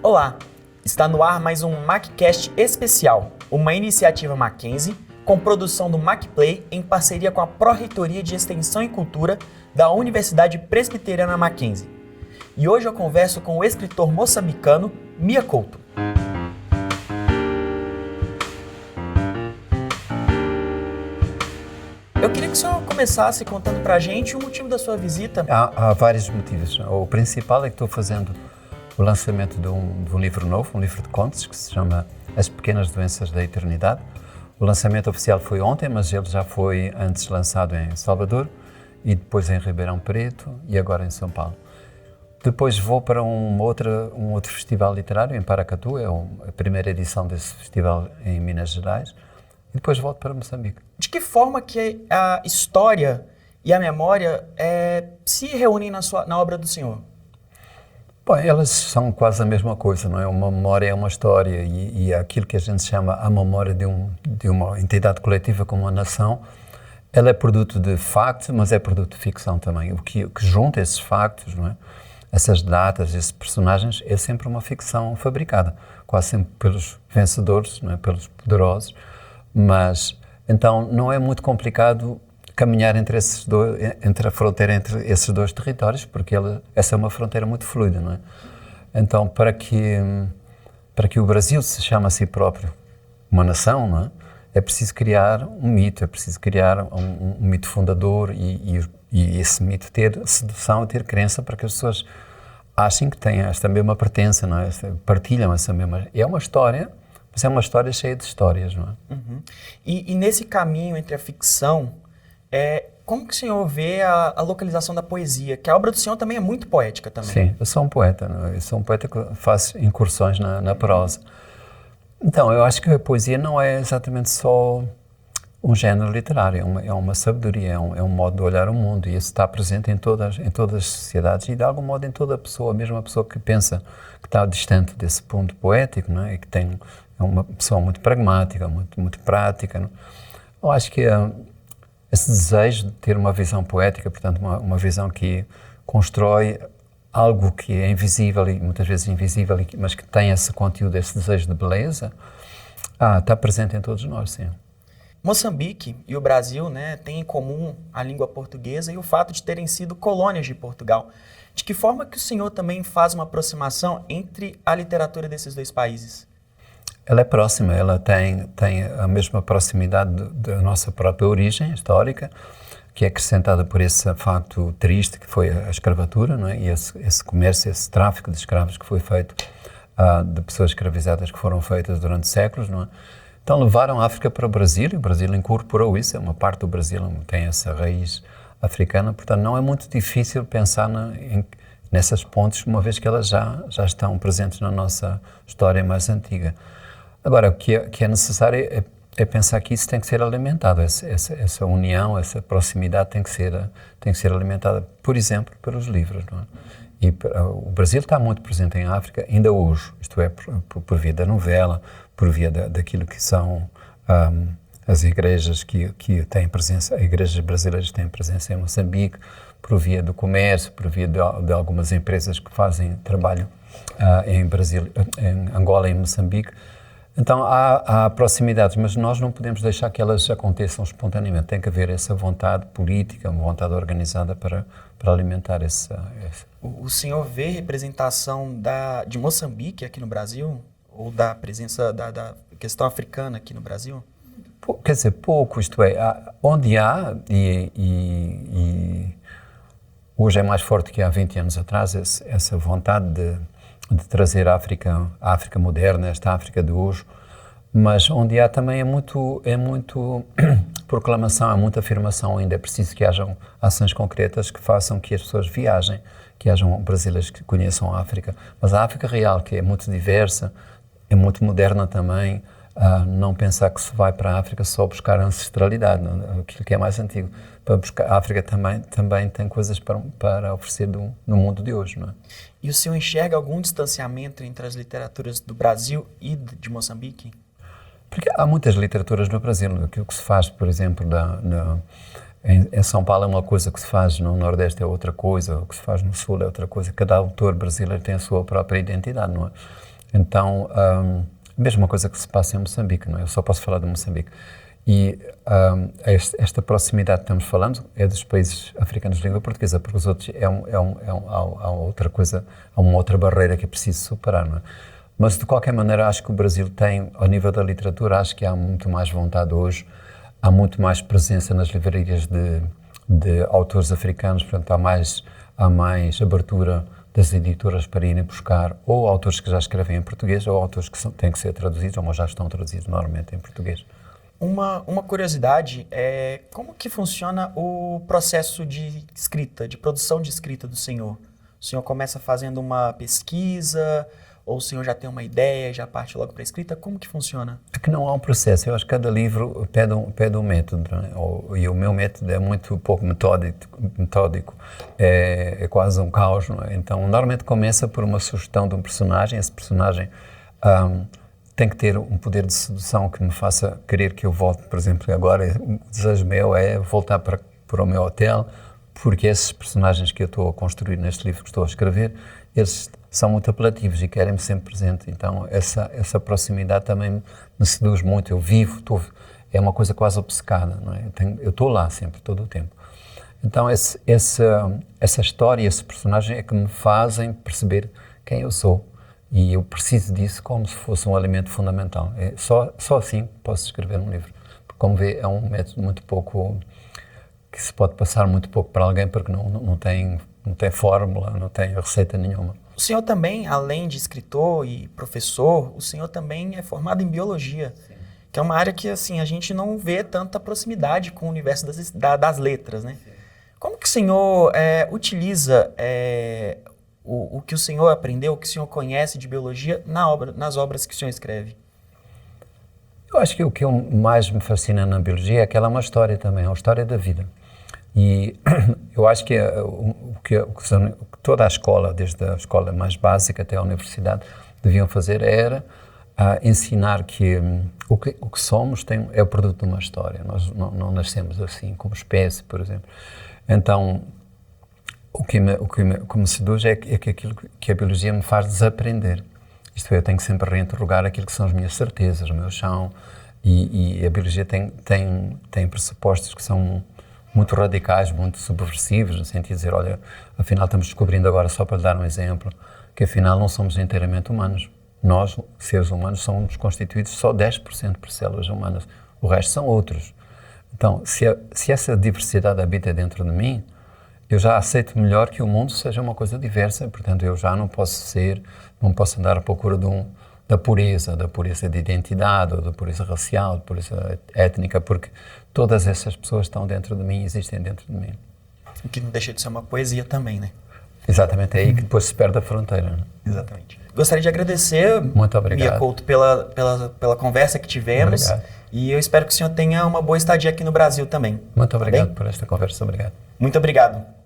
Olá, está no ar mais um MacCast especial, uma iniciativa Mackenzie com produção do MacPlay em parceria com a Pró-Reitoria de Extensão e Cultura da Universidade Presbiteriana Mackenzie. E hoje eu converso com o escritor moçambicano Mia Couto. Eu queria que o senhor começasse contando pra gente o motivo da sua visita. Há vários motivos. O principal é que estou fazendo o lançamento de um livro novo, um livro de contos, que se chama As Pequenas Doenças da Eternidade. O lançamento oficial foi ontem, mas ele já foi antes lançado em Salvador e depois em Ribeirão Preto e agora em São Paulo. Depois vou para um outro festival literário em Paracatu, é a primeira edição desse festival em Minas Gerais, e depois volto para Moçambique. De que forma que a história e a memória se reúnem na obra do senhor? Bom, elas são quase a mesma coisa, não é? Uma memória é uma história e aquilo que a gente chama a memória de uma entidade coletiva como uma nação, ela é produto de factos, mas é produto de ficção também. O que junta esses factos, não é? Essas datas, esses personagens, é sempre uma ficção fabricada, quase sempre pelos vencedores, não é? Pelos poderosos, mas então não é muito complicado caminhar entre a fronteira entre esses dois territórios, porque essa é uma fronteira muito fluida, não é? Então, para que o Brasil se chame a si próprio uma nação, não é? É preciso criar um mito, é preciso criar um mito fundador e esse mito ter sedução e ter crença para que as pessoas achem que têm esta mesma pertença, não é? Partilham essa mesma... É uma história, mas é uma história cheia de histórias, não é? Uhum. E nesse caminho entre a ficção, como que o senhor vê a localização da poesia? Que a obra do senhor também é muito poética também. Sim, eu sou um poeta, não é? Eu sou um poeta que faz incursões na prosa. Então, eu acho que a poesia não é exatamente só um género literário, é uma sabedoria, é um modo de olhar o mundo, e isso está presente em todas as sociedades e de algum modo em toda a pessoa, mesmo a pessoa que pensa que está distante desse ponto poético, não é? E que é uma pessoa muito pragmática, muito prática, não é? Eu acho que esse desejo de ter uma visão poética, portanto uma visão que constrói algo que é invisível e muitas vezes invisível, mas que tem esse conteúdo, esse desejo de beleza, está presente em todos nós, sim. Moçambique e o Brasil, né, têm em comum a língua portuguesa e o fato de terem sido colônias de Portugal. De que forma que o senhor também faz uma aproximação entre a literatura desses dois países? Ela é próxima, ela tem a mesma proximidade da nossa própria origem histórica, que é acrescentada por esse facto triste que foi a escravatura, não é? E esse comércio, esse tráfico de escravos que foi feito, de pessoas escravizadas que foram feitas durante séculos, não é? Então levaram a África para o Brasil e o Brasil incorporou isso, é uma parte do Brasil tem essa raiz africana, portanto não é muito difícil pensar nessas pontes, uma vez que elas já estão presentes na nossa história mais antiga. Agora, o que é necessário é pensar que isso tem que ser alimentado, essa união, essa proximidade tem que ser alimentada, por exemplo, pelos livros, não é? E o Brasil está muito presente em África ainda hoje, isto é, por via da novela, por via daquilo que são as igrejas que têm presença, as igrejas brasileiras têm presença em Moçambique, por via do comércio, por via de algumas empresas que fazem trabalho em Angola e em Moçambique. Então há proximidades, mas nós não podemos deixar que elas aconteçam espontaneamente. Tem que haver essa vontade política, uma vontade organizada para alimentar essa... O senhor vê representação de Moçambique aqui no Brasil? Ou da presença da questão africana aqui no Brasil? Quer dizer, pouco, isto é, onde há, e hoje é mais forte que há 20 anos atrás, essa vontade de trazer a África moderna, esta África de hoje, mas onde há também é muito proclamação, há muita afirmação, ainda é preciso que hajam ações concretas que façam que as pessoas viajem, que hajam brasileiros que conheçam a África, mas a África real, que é muito diversa, é muito moderna também, não pensar que se vai para a África só buscar ancestralidade, aquilo que é mais antigo. Para buscar, a África também tem coisas para oferecer no mundo de hoje, não é? E o senhor enxerga algum distanciamento entre as literaturas do Brasil e de Moçambique? Porque há muitas literaturas no Brasil. Aquilo que se faz, por exemplo, Em São Paulo é uma coisa, que se faz no Nordeste é outra coisa, o que se faz no Sul é outra coisa. Cada autor brasileiro tem a sua própria identidade, não é? Então, a mesma coisa que se passa em Moçambique, não é? Eu só posso falar de Moçambique. E esta proximidade que estamos falando é dos países africanos de língua portuguesa, porque os outros há outra coisa, há uma outra barreira que é preciso superar, não é? Mas, de qualquer maneira, acho que o Brasil tem, ao nível da literatura, acho que há muito mais vontade hoje, há muito mais presença nas livrarias de autores africanos, portanto, há mais abertura das editoras para irem buscar ou autores que já escrevem em português ou autores que têm que ser traduzidos ou já estão traduzidos normalmente em português. Uma curiosidade é como que funciona o processo de escrita, de produção de escrita do senhor? O senhor começa fazendo uma pesquisa ou o senhor já tem uma ideia e já parte logo para a escrita? Como que funciona? É que não há um processo. Eu acho que cada livro pede um método, não é? E o meu método é muito pouco metódico. É quase um caos, não é? Então, normalmente começa por uma sugestão de um personagem. Esse personagem tem que ter um poder de sedução que me faça querer que eu volte, por exemplo, agora o desejo meu é voltar para o meu hotel, porque esses personagens que eu estou a construir neste livro que estou a escrever, eles são muito apelativos e querem-me sempre presente. Então, essa proximidade também me seduz muito. Eu vivo, é uma coisa quase obcecada, não é? Eu estou lá sempre, todo o tempo. Então, essa história, esse personagem é que me fazem perceber quem eu sou. E eu preciso disso como se fosse um elemento fundamental. Só assim posso escrever um livro. Porque, como vê, é um método muito pouco, que se pode passar muito pouco para alguém, porque não tem fórmula, não tem receita nenhuma. O senhor também, além de escritor e professor, o senhor também é formado em biologia, sim, que é uma área que assim, a gente não vê tanta proximidade com o universo das letras, né? Sim. Como que o senhor utiliza o que o senhor aprendeu, o que o senhor conhece de biologia nas obras que o senhor escreve? Eu acho que o que mais me fascina na biologia é que ela é uma história também, é uma história da vida. E eu acho que o que toda a escola, desde a escola mais básica até a universidade, deviam fazer era ensinar que o que somos é o produto de uma história. Nós não nascemos assim, como espécie, por exemplo. Então, o que me seduz é que aquilo que a biologia me faz desaprender. Isto é, eu tenho que sempre reinterrogar aquilo que são as minhas certezas, o meu chão, e a biologia tem pressupostos que são muito radicais, muito subversivos, no sentido de dizer, olha, afinal estamos descobrindo agora, só para lhe dar um exemplo, que afinal não somos inteiramente humanos. Nós, seres humanos, somos constituídos só 10% por células humanas, o resto são outros. Então, se essa diversidade habita dentro de mim, eu já aceito melhor que o mundo seja uma coisa diversa, portanto eu já não posso andar à procura da pureza de identidade, ou da pureza racial, da pureza étnica, porque todas essas pessoas estão dentro de mim, existem dentro de mim. O que não deixa de ser uma poesia também, né? Exatamente, é aí que depois se perde a fronteira. Né? Exatamente. Gostaria de agradecer, muito obrigado, Mia Couto, pela conversa que tivemos. Obrigado. E eu espero que o senhor tenha uma boa estadia aqui no Brasil também. Muito obrigado por esta conversa, obrigado. Muito obrigado.